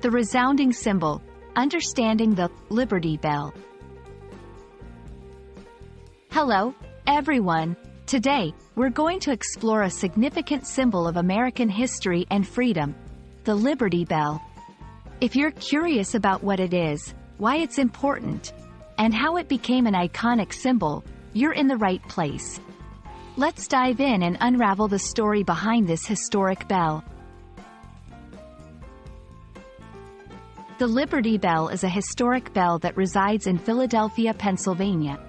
The resounding symbol, understanding the Liberty Bell. Hello, everyone. Today, we're going to explore a significant symbol of American history and freedom, the Liberty Bell. If you're curious about what it is, why it's important, and how it became an iconic symbol, you're in the right place. Let's dive in and unravel the story behind this historic bell. The Liberty Bell is a historic bell that resides in Philadelphia, Pennsylvania.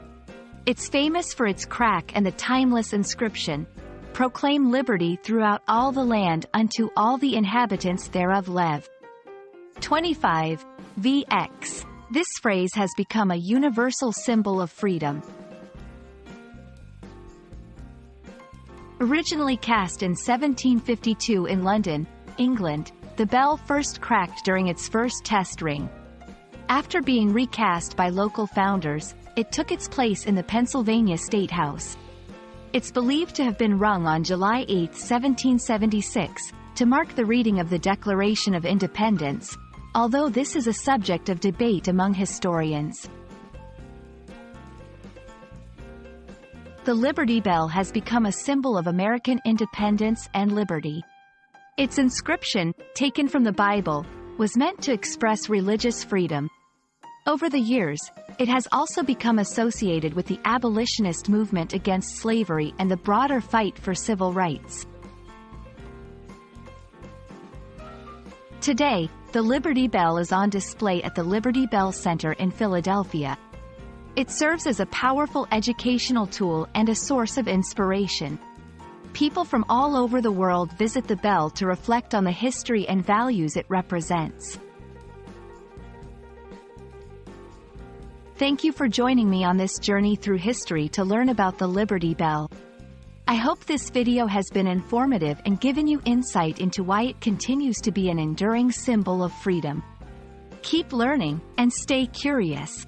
It's famous for its crack and the timeless inscription, "Proclaim liberty throughout all the land unto all the inhabitants thereof lev. 25 VX. This phrase has become a universal symbol of freedom. Originally cast in 1752 in London, England, the bell first cracked during its first test ring. After being recast by local founders, it took its place in the Pennsylvania State House. It's believed to have been rung on July 8, 1776, to mark the reading of the Declaration of Independence, although this is a subject of debate among historians. The Liberty Bell has become a symbol of American independence and liberty. Its inscription, taken from the Bible, was meant to express religious freedom. Over the years, it has also become associated with the abolitionist movement against slavery and the broader fight for civil rights. Today, the Liberty Bell is on display at the Liberty Bell Center in Philadelphia. It serves as a powerful educational tool and a source of inspiration. People from all over the world visit the bell to reflect on the history and values it represents. Thank you for joining me on this journey through history to learn about the Liberty Bell. I hope this video has been informative and given you insight into why it continues to be an enduring symbol of freedom. Keep learning, and stay curious.